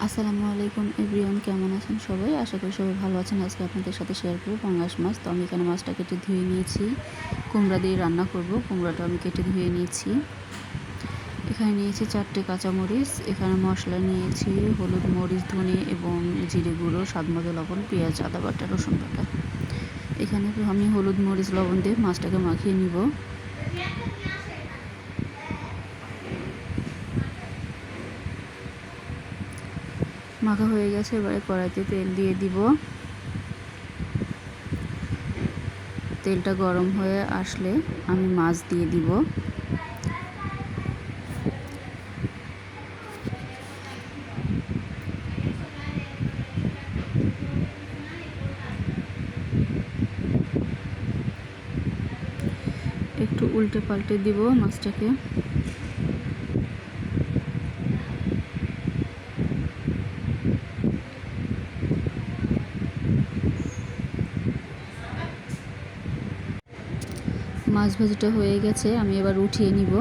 আসসালামু আলাইকুম এভরিওয়ান, কেমন আছেন সবাই? আশা করি সবাই ভালো আছেন। আজকে আপনাদের সাথে শেয়ার করব পাঙ্গাস মাছ। তো আমি এখানে মাছটা কেটে ধুয়ে নিয়েছি, কুমড়া দিয়ে রান্না করব। কুমড়াটা আমি কেটে ধুয়ে নিয়েছি। এখানে নিয়েছি 4টে কাঁচামরিচ, এখানে মশলা নিয়েছি হলুদ, মরিচ, ধনে এবং জিরে গুঁড়ো, স্বাদমতো লবণ, পেঁয়াজ, আদা বাটা, রসুন বাটা। এখানে আমি হলুদ, মরিচ, লবণ দিয়ে মাছটাকে মাখিয়ে নিব। মাখা হয়ে গেছে, এবারে কড়াইতে তেল দিয়ে দিব। তেলটা গরম হয়ে আসলে আমি মাছ দিয়ে দিব। একটু উল্টে পাল্টে দিব মাছটাকে। মাছ ভাজিটা হয়ে গেছে, আমি এবার উঠিয়ে নিব।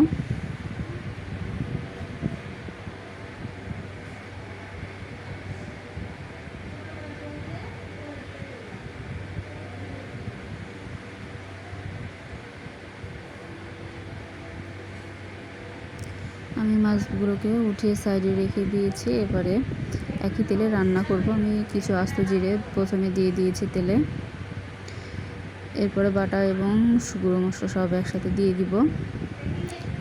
আমি মাছগুলোকে উঠিয়ে সাইডে রেখে দিয়েছি। এবারে একই তেলে রান্না করব। আমি কিছু আস্ত জিরে প্রথমে দিয়ে দিয়েছি তেলে, এরপরে বাটা এবং গুঁড়ো মশলা সব একসাথে দিয়ে দিব।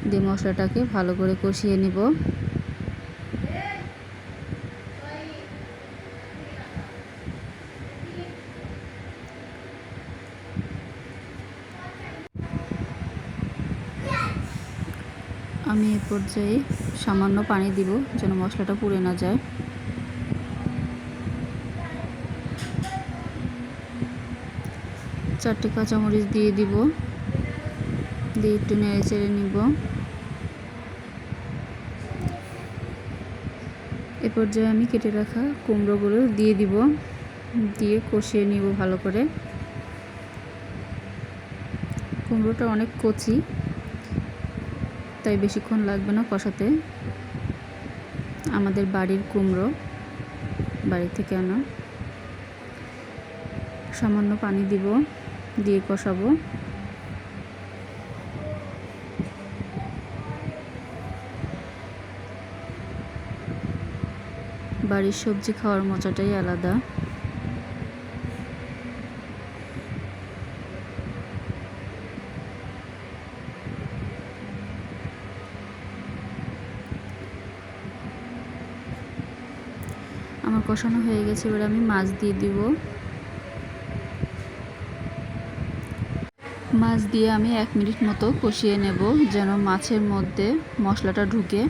দিয়ে মশলাটাকে ভালো করে কষিয়ে নিব। আমি এ পর্যায়ে সামান্য পানি দিব যেন মশলাটা পুড়ে না যায়। চারটে কাঁচামরিচ দিয়ে দিব, দিয়ে একটু নেড়ে চেড়ে নিব। এ পর্যায়ে আমি কেটে রাখা কুমড়োগুলো দিয়ে দিব, দিয়ে কষিয়ে নিব ভালো করে। কুমড়োটা অনেক কচি, তাই বেশিক্ষণ লাগবে না কষাতে। আমাদের বাড়ির কুমড়ো, বাড়ি থেকে আনা। সামান্য পানি দিব, দিয়ে কষাবো। বাড়ির সবজি খাওয়ার মজাটাই আলাদা। আমার কষানো হয়ে গেছে, এবার আমি মাছ দিয়ে দিব। মাছ দিয়ে আমি 1 মিনিট মতো কষিয়ে নেব যেন মাছের মধ্যে মশলাটা ঢুকে।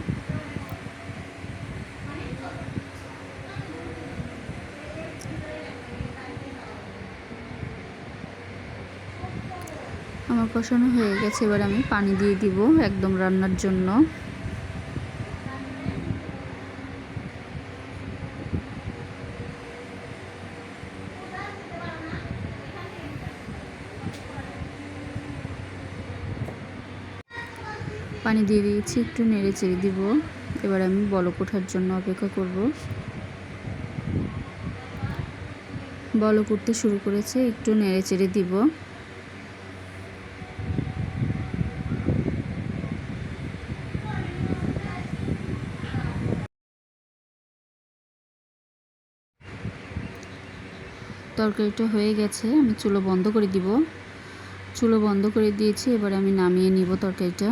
আমার কষানো হয়ে গেছে, এবার আমি পানি দিয়ে দিব একদম রান্নার জন্য। পানি দিয়ে দিয়েছি, একটু নেড়ে চেড়ে দিব। এবার আমি বলক ওঠার জন্য অপেক্ষা করব। বলক উঠতে শুরু করেছে, একটু নেড়ে চেড়ে দিব। তরকারিটা হয়ে গেছে, আমি চুলো বন্ধ করে দিব। চুলো বন্ধ করে দিয়েছি, এবার আমি নামিয়ে নিব তরকারিটা।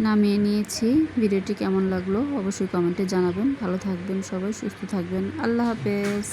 নামিয়ে নিয়েছি। ভিডিওটি কেমন লাগলো অবশ্যই কমেন্টে জানাবেন। ভালো থাকবেন সবাই, সুস্থ থাকবেন। আল্লাহ হাফেজ।